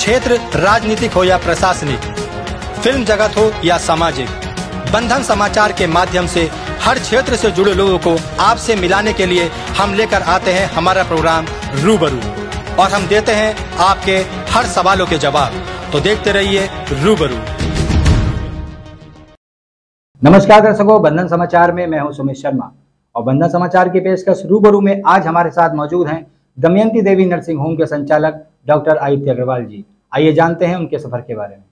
क्षेत्र राजनीतिक हो या प्रशासनिक, फिल्म जगत हो या सामाजिक, बंधन समाचार के माध्यम से हर क्षेत्र से जुड़े लोगों को आपसे मिलाने के लिए हम लेकर आते हैं हमारा प्रोग्राम रूबरू, और हम देते हैं आपके हर सवालों के जवाब। तो देखते रहिए रूबरू। नमस्कार दर्शकों, बंधन समाचार में मैं हूं सुमित शर्मा और बंधन समाचार की पेशकश रूबरू में आज हमारे साथ मौजूद हैं दमयंती देवी नर्सिंग होम के संचालक डॉक्टर आदित्य अग्रवाल जी। आइए जानते हैं उनके सफर के बारे में।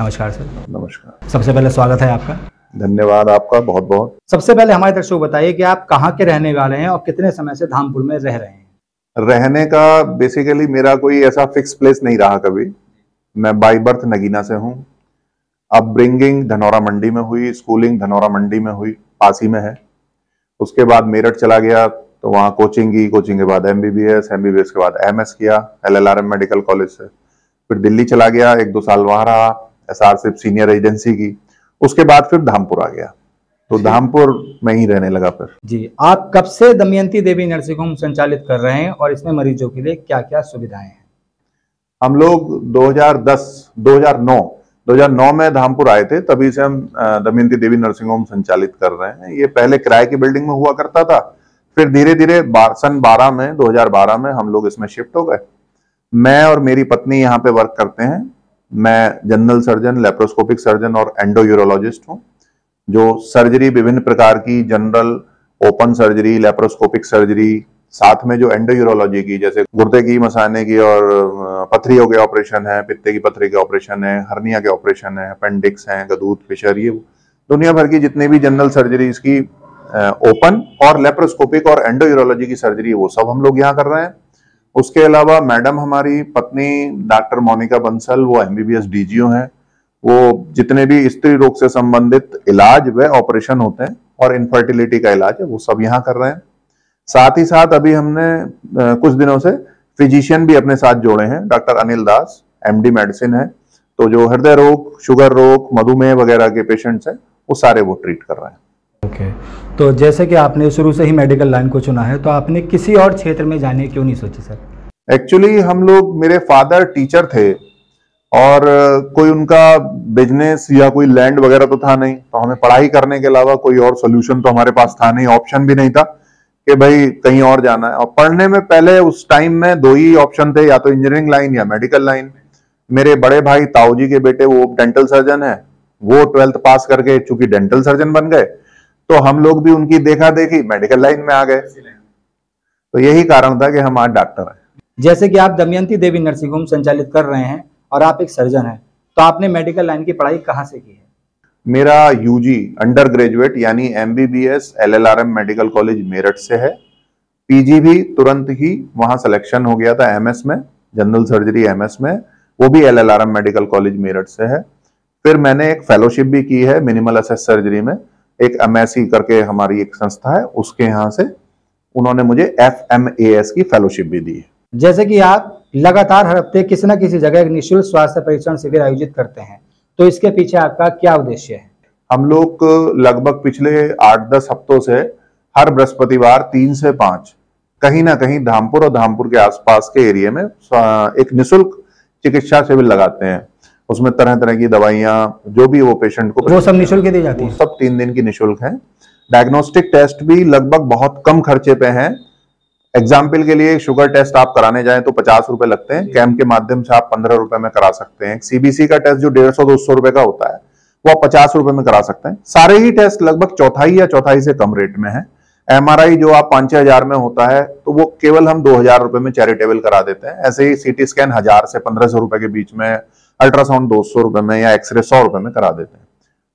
नमस्कार सर। नमस्कार। सबसे पहले स्वागत है आपका। धन्यवाद आपका बहुत बहुत। सबसे पहले हमारे दर्शकों को बताइए कि आप कहाँ के रहने वाले हैं और कितने समय से धामपुर में रह रहे हैं। रहने का बेसिकली मेरा कोई ऐसा फिक्स प्लेस नहीं रहा कभी। मैं बाई बर्थ नगीना से हूँ। अपब्रिंगिंग धनौरा मंडी में हुई, स्कूलिंग धनौरा मंडी में हुई, पास ही में है। उसके बाद मेरठ चला गया तो वहाँ कोचिंग की, कोचिंग के बाद एमबीबीएस के बाद एमएस किया एलएलआरएम मेडिकल कॉलेज से। फिर दिल्ली चला गया, 1-2 साल वहाँ रहा, एसआरसिप सीनियर रेजिडेंसी की। उसके बाद फिर धामपुर आ गया, तो धामपुर में ही रहने लगा फिर। जी, आप कब से दमयंती देवी नर्सिंग होम संचालित कर रहे हैं और इसमें मरीजों के लिए क्या क्या सुविधाएं हैं? हम लोग 2009 में धामपुर आए थे, तभी से हम दमयंती देवी नर्सिंग होम संचालित कर रहे हैं। ये पहले किराए की बिल्डिंग में हुआ करता था, फिर धीरे धीरे सन 2012 में हम लोग इसमें शिफ्ट हो गए। मैं और मेरी पत्नी यहाँ पे वर्क करते हैं। मैं जनरल सर्जन, लेप्रोस्कोपिक सर्जन और एंडोयूरोलॉजिस्ट हूँ, जो सर्जरी विभिन्न प्रकार की, general, open surgery, laparoscopic surgery, साथ में जो एंडोयूरोलॉजी की, जैसे गुर्दे की, मसाने की और पथरियों के ऑपरेशन है, पित्ते की पथरी के ऑपरेशन है, हर्निया के ऑपरेशन है, अपेंडिक्स है, गदूत, फिशर, ये दुनिया भर की जितनी भी जनरल सर्जरीज की ओपन और लेप्रोस्कोपिक और एंडोयूरोलॉजी की सर्जरी, वो सब हम लोग यहाँ कर रहे हैं। उसके अलावा मैडम हमारी पत्नी डॉक्टर मोनिका बंसल, वो एमबीबीएस डीजीओ हैं। वो जितने भी स्त्री रोग से संबंधित इलाज व ऑपरेशन होते हैं और इनफर्टिलिटी का इलाज है, वो सब यहाँ कर रहे हैं। साथ ही साथ अभी हमने कुछ दिनों से फिजिशियन भी अपने साथ जोड़े हैं। डॉक्टर अनिल दास एमडी मेडिसिन है, तो जो हृदय रोग, शुगर रोग, मधुमेह वगैरह के पेशेंट्स हैं, वो सारे वो ट्रीट कर रहे हैं। ओके, तो जैसे कि आपने शुरू से ही मेडिकल लाइन को चुना है, तो आपने किसी और क्षेत्र में जाने क्यों नहीं सोची सर? एक्चुअली हम लोग, मेरे फादर टीचर थे और कोई उनका बिजनेस या कोई लैंड वगैरह तो था नहीं, तो हमें पढ़ाई करने के अलावा कोई और सोल्यूशन तो हमारे पास था नहीं, ऑप्शन भी नहीं था कि भाई कहीं और जाना है। और पढ़ने में पहले उस टाइम में 2 ही ऑप्शन थे, या तो इंजीनियरिंग लाइन या मेडिकल लाइन। मेरे बड़े भाई ताऊ जी के बेटे वो डेंटल सर्जन है, वो 12th पास करके चूंकि डेंटल सर्जन बन गए, तो हम लोग भी उनकी देखा देखी मेडिकल लाइन में आ गए। तो यही कारण था कि हम आज डॉक्टर हैं। जैसे कि आप दमयंती देवी नर्सिंग होम संचालित कर रहे हैं और आप एक सर्जन हैं, तो आपने मेडिकल लाइन की पढ़ाई कहाँ से की है? मेरा यूजी अंडर ग्रेजुएट यानी MBBS LLRM medical college Meerut से है। पीजी भी तुरंत ही वहां सिलेक्शन हो गया था एमएस में, जनरल सर्जरी एमएस में, वो भी एलएलआरएम मेडिकल कॉलेज मेरठ से है। फिर मैंने एक फेलोशिप भी की है मिनिमल असेस सर्जरी में, एक एमएससी करके हमारी एक संस्था है, उसके यहाँ से उन्होंने मुझे FMAS की फेलोशिप भी दी है। जैसे कि आप लगातार हर हफ्ते किसी न किसी जगह एक निःशुल्क स्वास्थ्य परीक्षण शिविर आयोजित करते हैं, तो इसके पीछे आपका क्या उद्देश्य है? हम लोग लगभग पिछले 8-10 हफ्तों से हर बृहस्पतिवार 3 से 5 कहीं ना कहीं धामपुर और धामपुर के आसपास के एरिया में एक निःशुल्क चिकित्सा शिविर लगाते हैं। उसमें तरह तरह की दवाइयां, जो भी वो पेशेंट को, वो सब निःशुल्क दी जाती है? सब 3 दिन की निःशुल्क है। डायग्नोस्टिक टेस्ट भी लगभग बहुत कम खर्चे पे हैं। एग्जाम्पल के लिए शुगर टेस्ट आप कराने जाएं तो 50 रुपए लगते हैं, कैम्प के माध्यम से आप 15 रुपए में करा सकते हैं। सीबीसी का टेस्ट जो 150-200 रुपए का होता है, वो आप 50 रुपए में करा सकते हैं। सारे ही टेस्ट लगभग चौथाई से कम रेट में है। एमआरआई जो आप 5-6 हजार में होता है, तो वो केवल हम 2000 रुपए में चैरिटेबल करा देते हैं। ऐसे ही सीटी स्कैन 1000 से 1500 रुपए के बीच में, अल्ट्रासाउंड 200 रुपए में या एक्सरे 100 रुपए में करा देते हैं।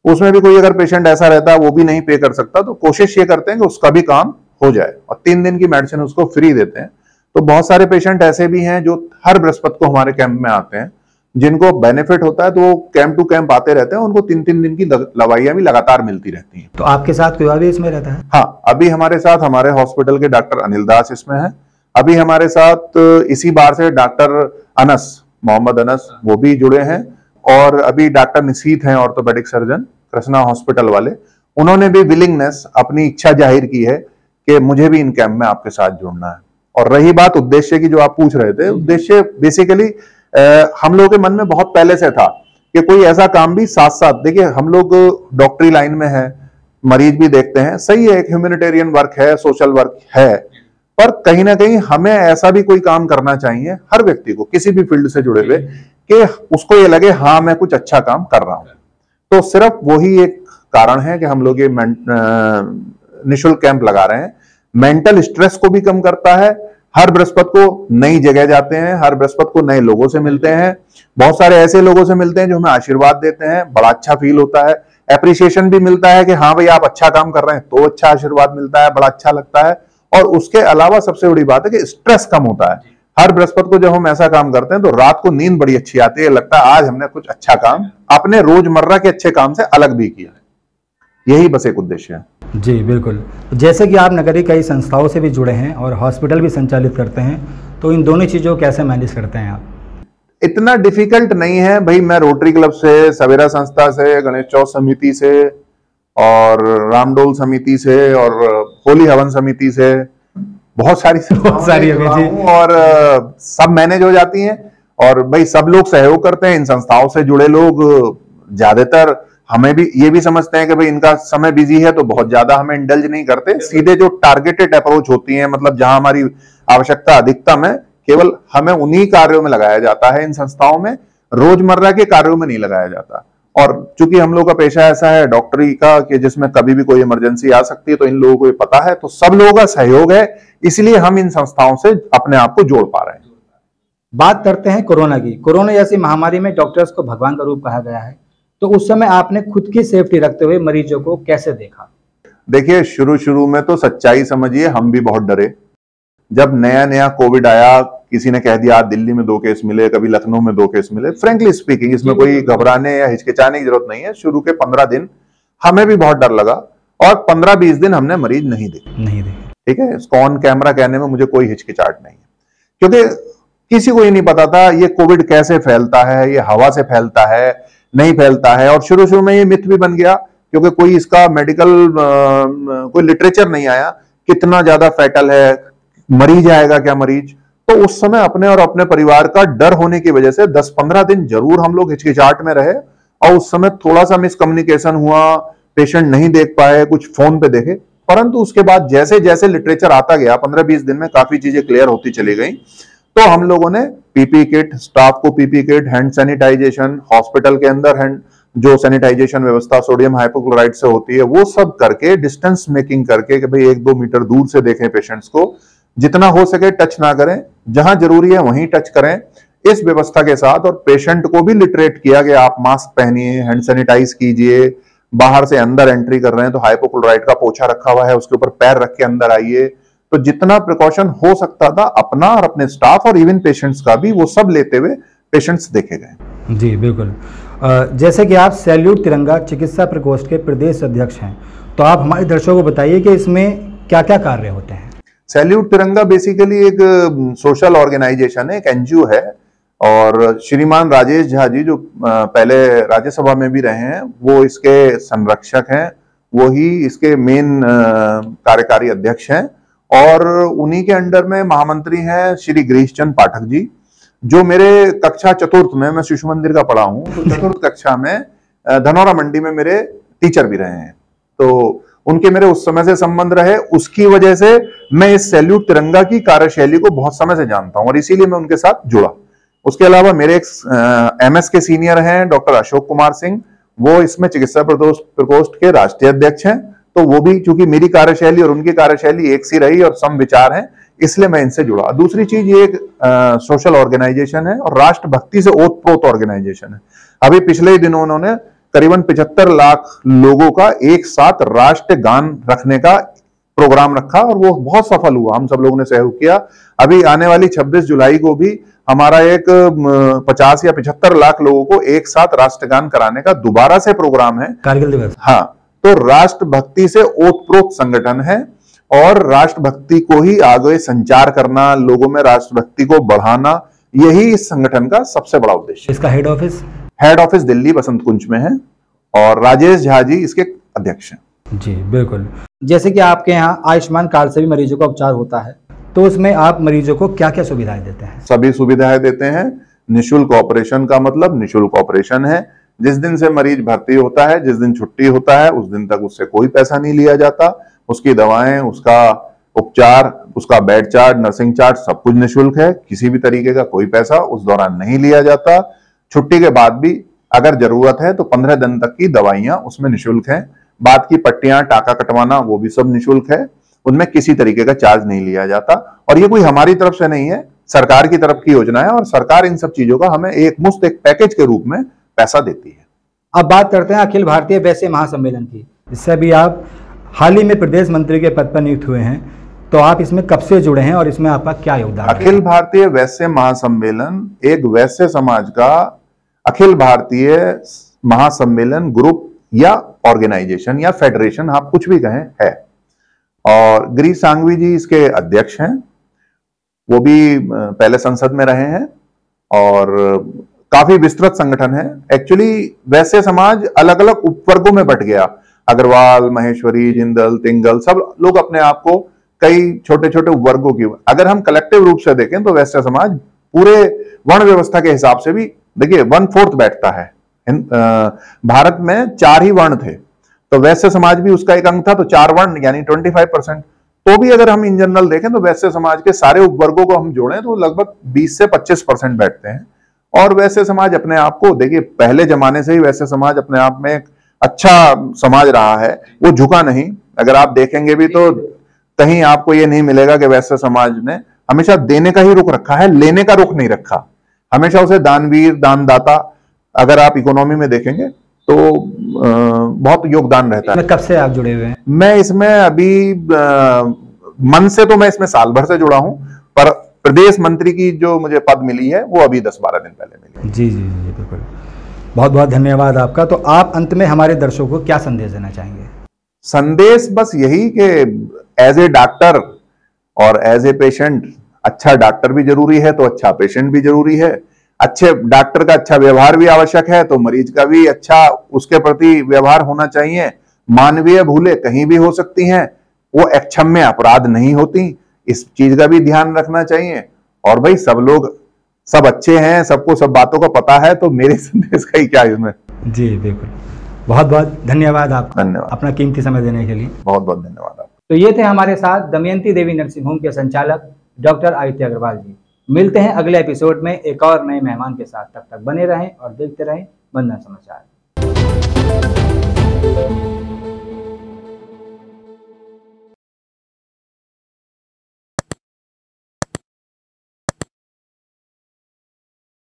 उसमें भी कोई अगर पेशेंट ऐसा रहता है वो भी नहीं पे कर सकता, तो कोशिश ये करते हैं कि उसका भी काम हो जाए और 3 दिन की मेडिसिन उसको फ्री देते हैं। तो बहुत सारे पेशेंट ऐसे भी हैं जो हर बृहस्पति को हमारे कैंप में आते हैं, जिनको बेनिफिट होता है, तो वो कैंप टू कैंप आते रहते हैं। उनको 3-3 दिन की दवाइयां भी लगातार मिलती रहती हैं। तो आपके साथ कोई और भी इसमें रहता है? हाँ, अभी हमारे साथ हमारे हॉस्पिटल के डॉक्टर अनिल दास इसमें है। अभी हमारे साथ इसी बार से डॉक्टर मोहम्मद अनस वो भी जुड़े हैं, और अभी डॉक्टर निशीत हैं ऑर्थोपेडिक सर्जन कृष्णा हॉस्पिटल वाले। उन्होंने भी विलिंगनेस, अपनी इच्छा जाहिर की है कि मुझे भी इन कैंप में आपके साथ जुड़ना है। और रही बात उद्देश्य की जो आप पूछ रहे थे, उद्देश्य बेसिकली हम लोगों के मन में बहुत पहले से था कि कोई ऐसा काम भी साथ साथ, देखिए हम लोग डॉक्टरी लाइन में है, मरीज भी देखते हैं, सही है, एक ह्यूमैनिटेरियन वर्क है, सोशल वर्क है, पर कहीं ना कहीं हमें ऐसा भी कोई काम करना चाहिए हर व्यक्ति को किसी भी फील्ड से जुड़े हुए कि उसको ये लगे हाँ मैं कुछ अच्छा काम कर रहा हूं। तो सिर्फ वही एक कारण है कि हम लोग ये निःशुल्क कैंप लगा रहे हैं। मेंटल स्ट्रेस को भी कम करता है। हर बृहस्पति को नई जगह जाते हैं, हर बृहस्पति को नए लोगों से मिलते हैं, बहुत सारे ऐसे लोगों से मिलते हैं जो हमें आशीर्वाद देते हैं, बड़ा अच्छा फील होता है, एप्रिसिएशन भी मिलता है कि हाँ भाई आप अच्छा काम कर रहे हैं, तो अच्छा आशीर्वाद मिलता है, बड़ा अच्छा लगता है। और उसके अलावा सबसे बड़ी बात है कि स्ट्रेस कम होता है। हर बृहस्पति को जब हम ऐसा काम करते हैं तो रात को नींद बड़ी अच्छी आती है, लगता है आज हमने कुछ अच्छा काम अपने रोजमर्रा के अच्छे काम से अलग भी किया। यही बस एक उद्देश्य है। जी बिल्कुल। जैसे कि आप नगरीय कई संस्थाओं से भी जुड़े हैं और हॉस्पिटल भी संचालित करते हैं, तो इन दोनों चीज़ों को कैसे मैनेज करते हैं आप? इतना डिफिकल्ट नहीं है भाई। मैं रोटरी क्लब से, सवेरा संस्था से, गणेश चौथ समिति से और रामडोल समिति से और होली हवन समिति से बहुत सारी और सब मैनेज हो जाती हैं। और भाई सब लोग सहयोग करते हैं। इन संस्थाओं से जुड़े लोग ज्यादातर हमें भी ये भी समझते हैं कि भाई इनका समय बिजी है तो बहुत ज्यादा हमें इंडल्ज नहीं करते। सीधे जो टारगेटेड अप्रोच होती है, मतलब जहां हमारी आवश्यकता अधिकतम है, केवल हमें उन्हीं कार्यों में लगाया जाता है। इन संस्थाओं में रोजमर्रा के कार्यों में नहीं लगाया जाता। और चूंकि हम लोग का पेशा ऐसा है डॉक्टरी का कि जिसमें कभी भी कोई इमरजेंसी आ सकती है, तो इन लोगों को ये पता है, तो सब लोगों का सहयोग है, इसलिए हम इन संस्थाओं से अपने आप को जोड़ पा रहे हैं। बात करते हैं कोरोना की। कोरोना जैसी महामारी में डॉक्टर्स को भगवान का रूप कहा गया है, तो उस समय आपने खुद की सेफ्टी रखते हुए मरीजों को कैसे देखा? देखिए शुरू में तो सच्चाई समझिए, हम भी बहुत डरे। जब नया नया कोविड आया, किसी ने कह दिया दिल्ली में 2 केस मिले, कभी लखनऊ में 2 केस मिले। फ्रेंकली स्पीकिंग इसमें कोई घबराने या हिचकिचाने की जरूरत नहीं है। शुरू के 15 दिन हमें भी बहुत डर लगा और 15-20 दिन हमने मरीज नहीं देखे। ठीक है, इसको ऑन कैमरा कहने में मुझे कोई हिचकिचाहट नहीं है, क्योंकि किसी को ये नहीं पता था ये कोविड कैसे फैलता है, ये हवा से फैलता है, नहीं फैलता है। और शुरू में ये मिथ भी बन गया, क्योंकि कोई इसका मेडिकल कोई लिटरेचर नहीं आया, कितना ज्यादा फैटल है, मरीज आएगा क्या मरीज। तो उस समय अपने और अपने परिवार का डर होने की वजह से 10-15 दिन जरूर हम लोग हिचकिचाहट में रहे। और उस समय थोड़ा सा मिसकम्युनिकेशन हुआ, पेशेंट नहीं देख पाए, कुछ फोन पे देखे। परंतु उसके बाद जैसे जैसे लिटरेचर आता गया, 15-20 दिन में काफी चीजें क्लियर होती चली गई। तो हम लोगों ने पीपी किट, स्टाफ को PP kit, hand sanitization, hospital के अंदर हैंड जो सैनिटाइजेशन व्यवस्था सोडियम हाइपोक्लोराइड से होती है, वो सब करके, डिस्टेंस मेकिंग करके कि भाई 1-2 मीटर दूर से देखें पेशेंट्स को, जितना हो सके टच ना करें, जहां जरूरी है वहीं टच करें, इस व्यवस्था के साथ। और पेशेंट को भी लिटरेट किया कि आप मास्क पहनिए, हैंड सैनिटाइज कीजिए, बाहर से अंदर एंट्री कर रहे हैं तो हाइपोक्लोराइड का पोछा रखा हुआ है, उसके ऊपर पैर रख के अंदर आइए। तो जितना प्रिकॉशन हो सकता था अपना और अपने स्टाफ और इवन पेशेंट्स का भी, वो सब लेते हुए पेशेंट्स देखे गए। जी बिल्कुल। जैसे कि आप सैल्यूट तिरंगा चिकित्सा प्रकोष्ठ के प्रदेश अध्यक्ष हैं, तो आप हमारे दर्शकों को बताइए कि इसमें क्या क्या कार्य होते हैं? सैल्यूट तिरंगा बेसिकली एक सोशल ऑर्गेनाइजेशन है, एक एनजीओ है। और श्रीमान राजेश झा जी जो पहले राज्यसभा में भी रहे हैं, वो इसके संरक्षक हैं, वो ही इसके मेन कार्यकारी अध्यक्ष हैं। और उन्हीं के अंडर में महामंत्री हैं श्री गिरीश चंद पाठक जी, जो मेरे कक्षा चतुर्थ में, मैं शिशु मंदिर का पढ़ा हूं, तो चतुर्थ कक्षा में धनौरा मंडी में मेरे टीचर भी रहे हैं। तो उनके मेरे उस समय से संबंध रहे, उसकी वजह से मैं इस सैल्यूट तिरंगा की कार्यशैली को बहुत समय से जानता हूं और इसीलिए मैं उनके साथ जुड़ा। उसके अलावा मेरे एक एमएस के सीनियर हैं डॉक्टर अशोक कुमार सिंह, वो इसमें चिकित्सा प्रकोष्ठ के राष्ट्रीय अध्यक्ष हैं। तो वो भी, चूंकि मेरी कार्यशैली और उनकी कार्यशैली एक सी रही और सम विचार हैं, इसलिए मैं इनसे जुड़ा। दूसरी चीज, ये एक सोशल ऑर्गेनाइजेशन है और राष्ट्रभक्ति से ओतप्रोत ऑर्गेनाइजेशन है। अभी पिछले ही दिनों उन्होंने करीबन 75 लाख लोगों का एक साथ राष्ट्र गान रखने का प्रोग्राम रखा और वो बहुत सफल हुआ। हम सब लोगों ने सहयोग किया। अभी आने वाली 26 जुलाई को भी हमारा एक 50 या 75 लाख लोगों को एक साथ राष्ट्रगान कराने का दोबारा से प्रोग्राम है, कारगिल दिवस। हाँ, तो राष्ट्रभक्ति से ओतप्रोत संगठन है और राष्ट्रभक्ति को ही आगे संचार करना, लोगों में राष्ट्रभक्ति को बढ़ाना, यही इस संगठन का सबसे बड़ा उद्देश्य। इसका हेड ऑफिस दिल्ली बसंत कुंज में है और राजेश झा जी इसके अध्यक्ष हैं। जी बिल्कुल। जैसे कि आपके यहाँ आयुष्मान कार्ड से भी मरीजों का उपचार होता है, तो उसमें आप मरीजों को क्या क्या सुविधाएं देते हैं? सभी सुविधाएं देते हैं। निशुल्क ऑपरेशन का मतलब निशुल्क ऑपरेशन है। जिस दिन से मरीज भर्ती होता है, जिस दिन छुट्टी होता है, उस दिन तक उससे कोई पैसा नहीं लिया जाता। उसकी दवाएं, उसका उपचार, उसका बेड चार्ज, नर्सिंग चार्ज सब कुछ निशुल्क है। किसी भी तरीके का कोई पैसा उस दौरान नहीं लिया जाता। छुट्टी के बाद भी अगर जरूरत है तो 15 दिन तक की दवाइयां उसमें निशुल्क हैं। बाद की पट्टियां, टाका कटवाना, वो भी सब निशुल्क है। उनमें किसी तरीके का चार्ज नहीं लिया जाता। और ये कोई हमारी तरफ से नहीं है, सरकार की तरफ की योजना है और सरकार इन सब चीजों का हमें एक मुफ्त एक पैकेज के रूप में पैसा देती है। अब बात करते हैं अखिल भारतीय वैश्य महासम्मेलन की। इससे भी आप हाल ही में प्रदेश मंत्री के पद पर नियुक्त हुए हैं, तो आप इसमें कब से जुड़े हैं और इसमें आपका क्या योगदान है? अखिल भारतीय वैश्य महासम्मेलन एक वैश्य समाज का अखिल भारतीय महासम्मेलन ग्रुप या ऑर्गेनाइजेशन या फेडरेशन, आप कुछ भी कहें, है। और गिरीश सांघवी जी इसके अध्यक्ष हैं। वो भी पहले संसद में रहे हैं और काफी विस्तृत संगठन है। एक्चुअली वैश्य समाज अलग अलग उपवर्गों में बट गया। अग्रवाल, महेश्वरी, जिंदल, तिंगल, सब लोग अपने आप को कई छोटे छोटे वर्गों की, अगर हम कलेक्टिव रूप से देखें तो वैश्य समाज पूरे वर्ण व्यवस्था के हिसाब से भी देखिए 1/4 बैठता है। भारत में 4 ही वर्ण थे, तो वैश्य समाज भी उसका एक अंग था, तो 4 वर्ण यानी 25%। तो भी अगर हम इन जनरल देखें तो वैश्य समाज के सारे उपवर्गों को हम जोड़ें तो लगभग 20 से 25% बैठते हैं। और वैश्य समाज अपने आप को, देखिए पहले जमाने से ही वैश्य समाज अपने आप में एक अच्छा समाज रहा है, वो झुका नहीं। अगर आप देखेंगे भी तो कहीं आपको ये नहीं मिलेगा कि वैश्य समाज ने हमेशा देने का ही रुख रखा है, लेने का रुख नहीं रखा। हमेशा उसे दानवीर, दानदाता, अगर आप इकोनॉमी में देखेंगे तो बहुत योगदान रहता है। कब से आप जुड़े हुए हैं? मैं इसमें अभी मन से तो मैं इसमें साल भर से जुड़ा हूं, पर प्रदेश मंत्री की जो मुझे पद मिली है वो अभी 10-12 दिन पहले मिली। जी जी जी, बिल्कुल। बहुत बहुत धन्यवाद आपका। तो आप अंत में हमारे दर्शकों को क्या संदेश देना चाहेंगे? संदेश बस यही कि एज ए डॉक्टर और एज ए पेशेंट, अच्छा डॉक्टर भी जरूरी है तो अच्छा पेशेंट भी जरूरी है। अच्छे डॉक्टर का अच्छा व्यवहार भी आवश्यक है, तो मरीज का भी अच्छा उसके प्रति व्यवहार होना चाहिए। मानवीय भूलें कहीं भी हो सकती हैं, वो अक्षम्य अपराध नहीं होती, इस चीज का भी ध्यान रखना चाहिए। और भाई सब लोग सब अच्छे हैं, सबको सब बातों का पता है, तो मेरे संदेश का ही क्या इसमें। जी बिल्कुल, बहुत बहुत धन्यवाद आपका, धन्यवाद अपना कीमती समय देने के लिए। बहुत बहुत धन्यवाद आपका। तो ये थे हमारे साथ दमयंती देवी नर्सिंग होम के संचालक डॉक्टर आदित्य अग्रवाल जी। मिलते हैं अगले एपिसोड में एक और नए मेहमान के साथ। तब तक बने रहें और देखते रहें बंधन समाचार।